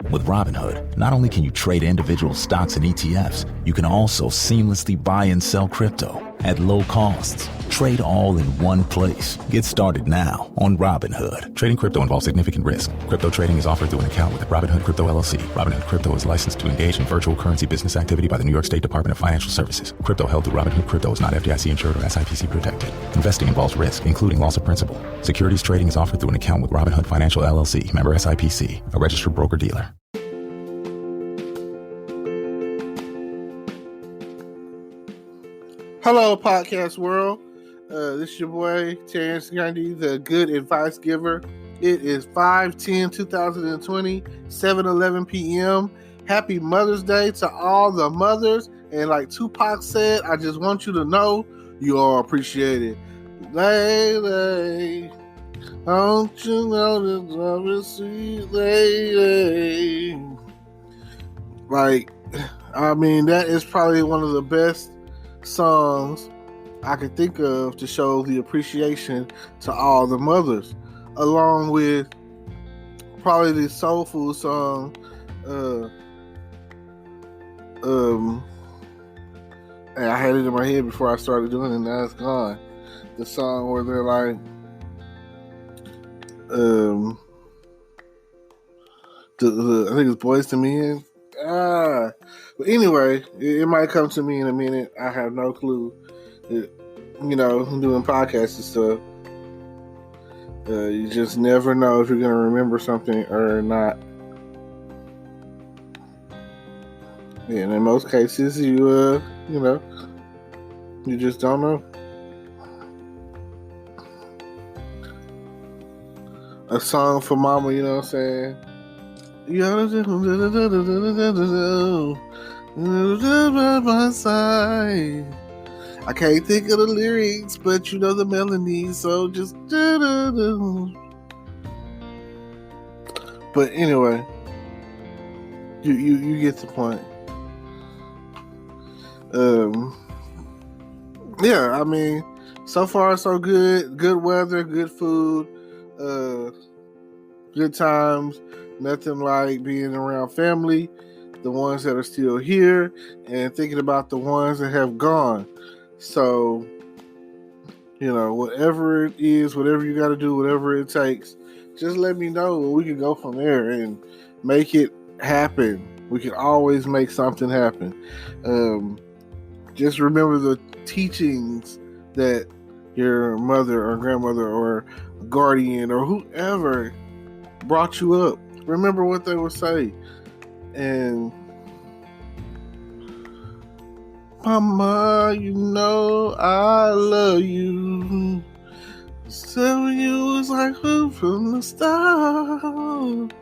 With Robinhood, not only can you trade individual stocks and ETFs, you can also seamlessly buy and sell crypto at low costs. Trade all in one place. Get started now on Robinhood. Trading crypto involves significant risk. Crypto trading is offered through an account with Robinhood Crypto LLC. Robinhood Crypto is licensed to engage in virtual currency business activity by the New York State Department of Financial Services. Crypto held through Robinhood Crypto is not FDIC insured or SIPC protected. Investing involves risk, including loss of principal. Securities trading is offered through an account with Robinhood Financial LLC, member SIPC, a registered broker-dealer. Hello, podcast world. This is your boy, Terrence Gundy, the good advice giver. It is 5/10/2020, 7:11 p.m. Happy Mother's Day to all the mothers. And like Tupac said, I just want you to know you are appreciated. Lady, don't you know that love is sweet, lady? Like, I mean, that is probably one of the best songs I could think of to show the appreciation to all the mothers, along with probably the soul food song, and I had it in my head before I started doing it, and now it's gone. The song where they're like, I think it's Boys to Men. But anyway, it might come to me in a minute. I have no clue. I'm doing podcasts and stuff. You just never know if you're going to remember something or not. And in most cases, you just don't know. A song for mama, you know what I'm saying? My side. I can't think of the lyrics, but you know the melody, so just But anyway, you get the point. Yeah, I mean, so far so good. Good weather, good food, good times. Nothing like being around family, the ones that are still here, and thinking about the ones that have gone. So, whatever it is, whatever you got to do, whatever it takes, just let me know and we can go from there and make it happen. We can always make something happen. Just remember the teachings that your mother or grandmother or guardian or whoever brought you up. Remember what they would say. And Mama, you know I love you. 7 years like who from the start.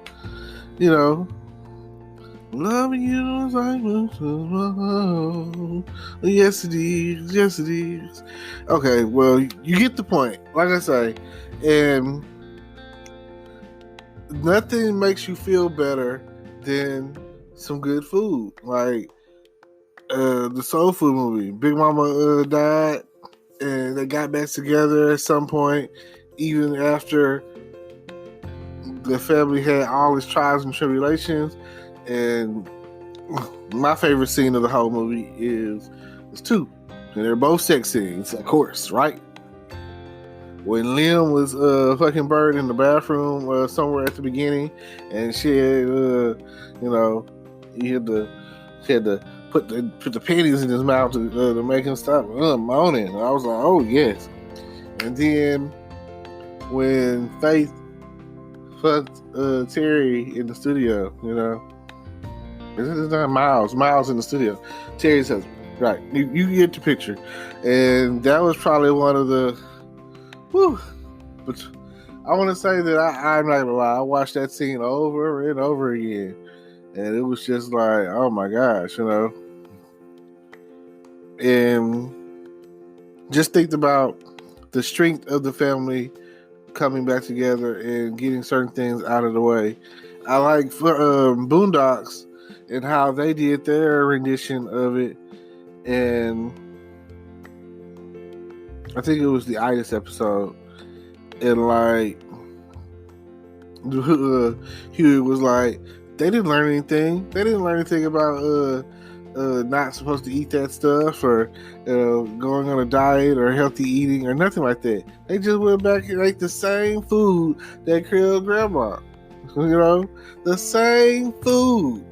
Loving you is like yes it is, yes it is. Okay, well, you get the point. Like I say, and nothing makes you feel better than some good food. Like the Soul Food movie. Big Mama died, and they got back together at some point, even after the family had all its trials and tribulations. And my favorite scene of the whole movie is two. And they're both sex scenes, of course, right? When Liam was fucking Bird in the bathroom somewhere at the beginning, and she had, she had to put the panties in his mouth to make him stop moaning. And I was like, oh yes. And then when Faith fucked Terry in the studio, this is not Miles in the studio. Terry's husband, right? You get the picture, and that was probably one of the. Whew. But I want to say that I'm not gonna lie. I watched that scene over and over again, and it was just like, oh my gosh, And just think about the strength of the family coming back together and getting certain things out of the way. I like for Boondocks and how they did their rendition of it, and I think it was the Itis episode, and like Huey was like, they didn't learn anything. They didn't learn anything about not supposed to eat that stuff, or going on a diet, or healthy eating, or nothing like that. They just went back and ate the same food that killed grandma. The same food.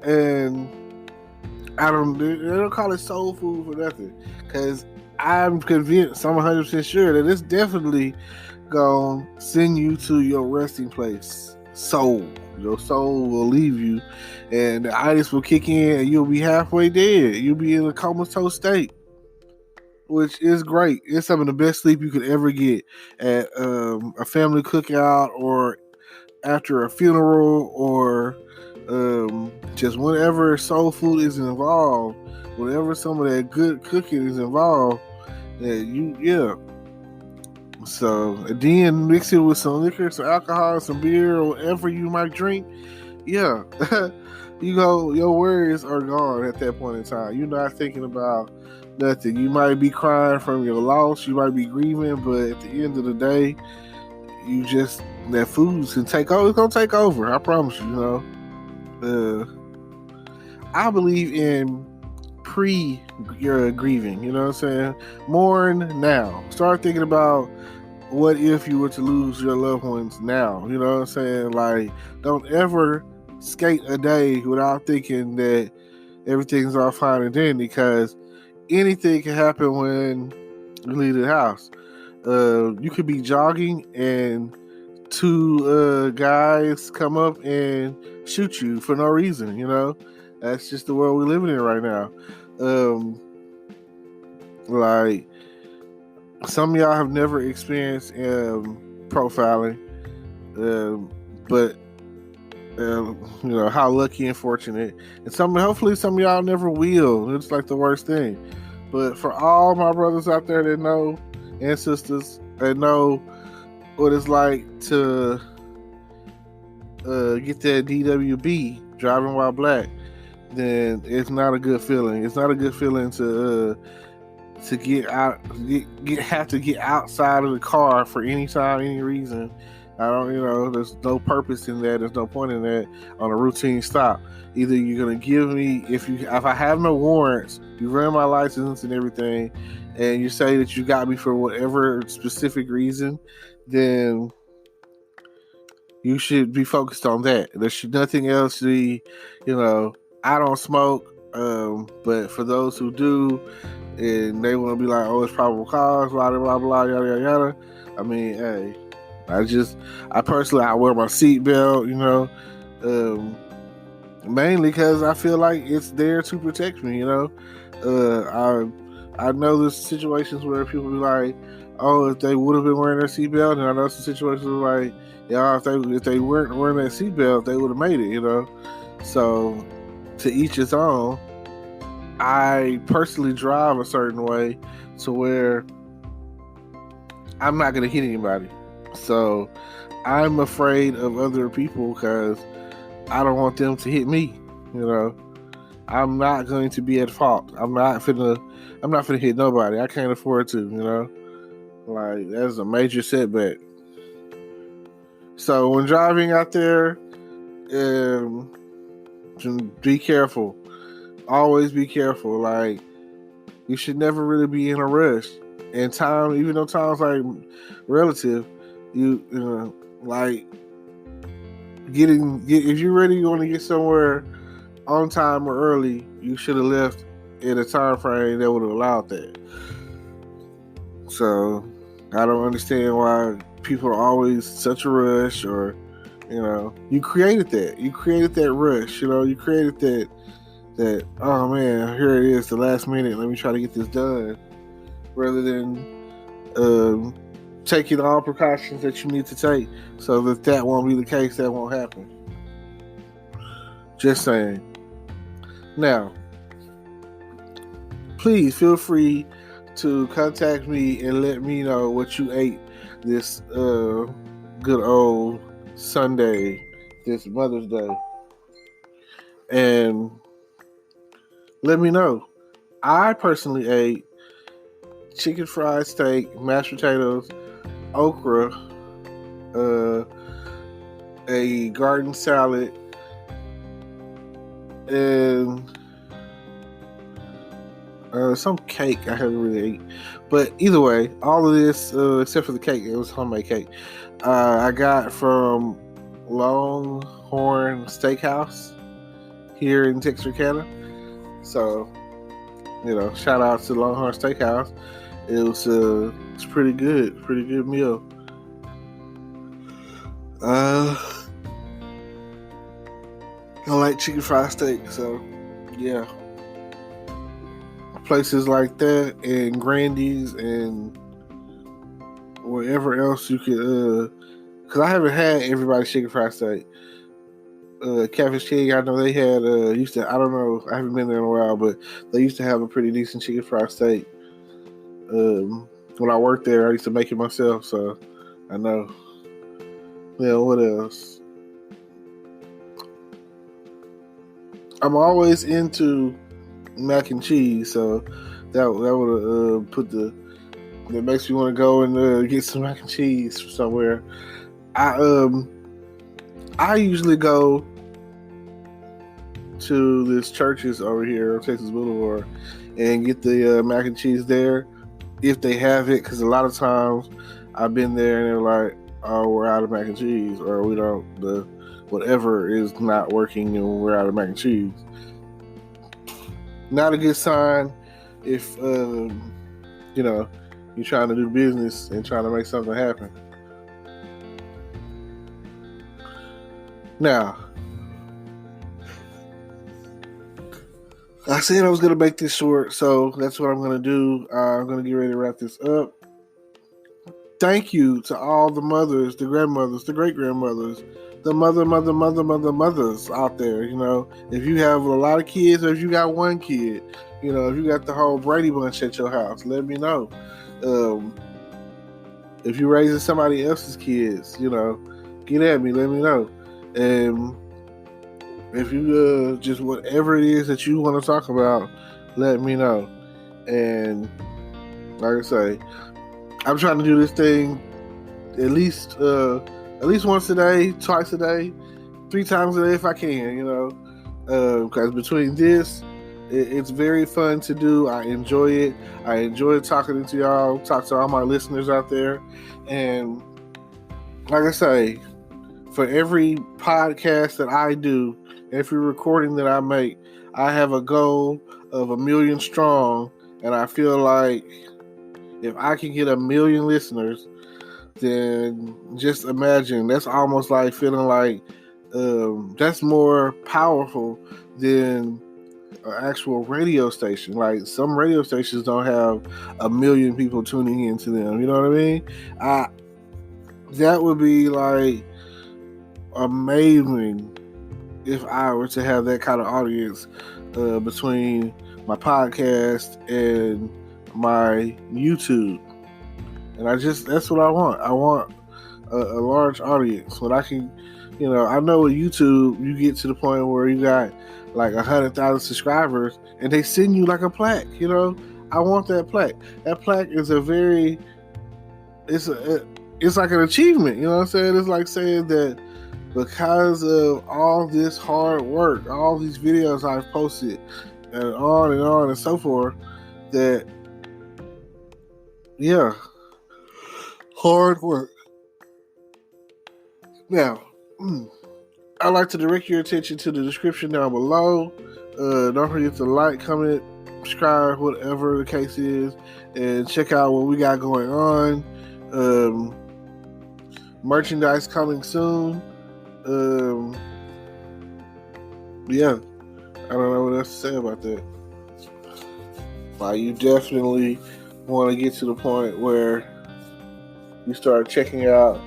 And they don't call it soul food for nothing. Because I'm convinced, I'm 100% sure that it's definitely going to send you to your resting place. Soul. Your soul will leave you, and the itis will kick in, and you'll be halfway dead. You'll be in a comatose state, which is great. It's some of the best sleep you could ever get at a family cookout, or after a funeral, or just whenever soul food is involved, whenever some of that good cooking is involved. So, and then mix it with some liquor, some alcohol, some beer, or whatever you might drink. Yeah. Your worries are gone at that point in time. You're not thinking about nothing. You might be crying from your loss. You might be grieving, but at the end of the day, that food can take over. It's going to take over. I promise you, I believe in your grieving, you know what I'm saying? Mourn now. Start thinking about what if you were to lose your loved ones now, you know what I'm saying? Like, don't ever skate a day without thinking that everything's all fine and dandy, because anything can happen when you leave the house. You could be jogging and two guys come up and shoot you for no reason, That's just the world we're living in right now. Like, some of y'all have never experienced profiling, but how lucky and fortunate. And hopefully some of y'all never will. It's like the worst thing. But for all my brothers out there that know, and sisters that know what it's like to get that DWB, driving while black, then it's not a good feeling. It's not a good feeling to have to get outside of the car for any time, any reason. There's no purpose in that. There's no point in that on a routine stop. Either you're gonna give me, if I have no warrants, you ran my license and everything, and you say that you got me for whatever specific reason, then you should be focused on that. There should nothing else be, I don't smoke, but for those who do, and they want to be like, oh, it's probable cause, blah, blah, blah, yada, yada, yada. I mean, hey, I personally wear my seatbelt, mainly because I feel like it's there to protect me, I know there's situations where people be like, oh, if they would have been wearing their seatbelt, and I know some situations where like, if they weren't wearing that seatbelt, they would have made it, So, to each his own. I personally drive a certain way to where I'm not going to hit anybody. So I'm afraid of other people because I don't want them to hit me. I'm not going to be at fault. I'm not finna hit nobody. I can't afford to, like, that's a major setback. So when driving out there, be careful. Always be careful. Like, you should never really be in a rush. And time, even though time's like relative, like if you're ready, you want to get somewhere on time or early, you should have left in a time frame that would have allowed that. So I don't understand why people are always such a rush, or you created that. You created that rush. You created that, oh man, here it is, the last minute, let me try to get this done, rather than taking all precautions that you need to take so that won't be the case, that won't happen. Just saying. Now, please feel free to contact me and let me know what you ate this good old Sunday, this Mother's Day, and let me know. I personally ate chicken fried steak, mashed potatoes, okra, a garden salad, and some cake I haven't really ate. But either way, all of this, except for the cake, it was homemade cake, I got from Longhorn Steakhouse here in Texarkana. So, shout out to Longhorn Steakhouse. It's pretty good meal. I like chicken fried steak, so yeah. Places like that and Grandy's and wherever else you could, because I haven't had everybody's chicken fried steak. Catfish King, I know they had used to. I don't know. I haven't been there in a while, but they used to have a pretty decent chicken fried steak. When I worked there, I used to make it myself, so I know. Yeah, what else? I'm always into mac and cheese, so that would that makes me want to go and get some mac and cheese from somewhere. I usually go to this churches over here on Texas Boulevard and get the mac and cheese there if they have it, because a lot of times I've been there and they're like, oh, we're out of mac and cheese, or we don't, whatever is not working and we're out of mac and cheese. Not a good sign if you're trying to do business and trying to make something happen. Now, I said I was going to make this short, so that's what I'm going to do. I'm going to get ready to wrap this up. Thank you to all the mothers, the grandmothers, the great-grandmothers, the mothers out there. If you have a lot of kids or if you got one kid, if you got the whole Brady Bunch at your house, let me know. If you're raising somebody else's kids, get at me, let me know. And if you just whatever it is that you want to talk about, let me know. And like I say, I'm trying to do this thing at least once a day, twice a day, 3 times a day if I can, because between this, it's very fun to do. I enjoy it. I enjoy talking to y'all, talk to all my listeners out there. And like I say, for every podcast that I do, every recording that I make, I have a goal of 1 million strong. And I feel like if I can get 1 million listeners, then just imagine, that's almost like feeling like that's more powerful than an actual radio station. Like some radio stations don't have 1 million people tuning into them. You know what I mean? That would be like amazing if I were to have that kind of audience between my podcast and my YouTube. And that's what I want. I want a large audience. When I can, I know with YouTube, you get to the point where you got like 100,000 subscribers and they send you like a plaque, I want that plaque. That plaque is it's like an achievement, you know what I'm saying? It's like saying that because of all this hard work, all these videos I've posted and on and so forth, that, yeah, hard work. Now, I'd like to direct your attention to the description down below. Don't forget to like, comment, subscribe, whatever the case is, and check out what we got going on. Merchandise coming soon. Yeah, I don't know what else to say about that. You definitely want to get to the point where you start checking out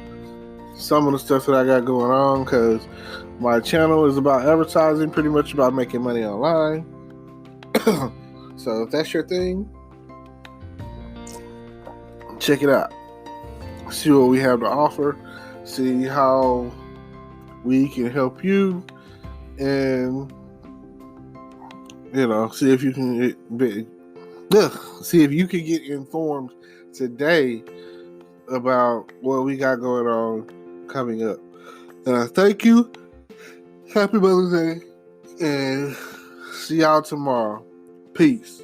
some of the stuff that I got going on, because my channel is about advertising, pretty much about making money online. So if that's your thing, check it out. See what we have to offer. See how we can help you, and see if you can get informed today about what we got going on coming up. Thank you. Happy Mother's Day, and See y'all tomorrow. Peace.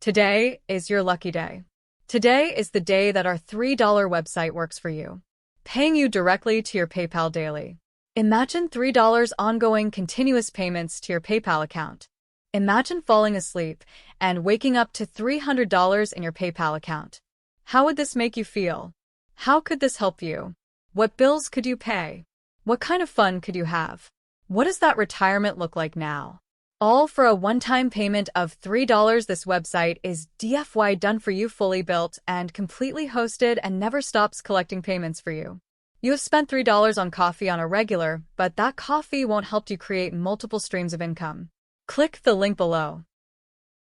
Today is your lucky day. Today is the day that our $3 website works for you, paying you directly to your PayPal daily. Imagine $3 ongoing continuous payments to your PayPal account. Imagine falling asleep and waking up to $300 in your PayPal account. How would this make you feel? How could this help you? What bills could you pay? What kind of fun could you have? What does that retirement look like now? All for a one-time payment of $3. This website is DFY done for you, fully built and completely hosted, and never stops collecting payments for you. You have spent $3 on coffee on a regular, but that coffee won't help you create multiple streams of income. Click the link below.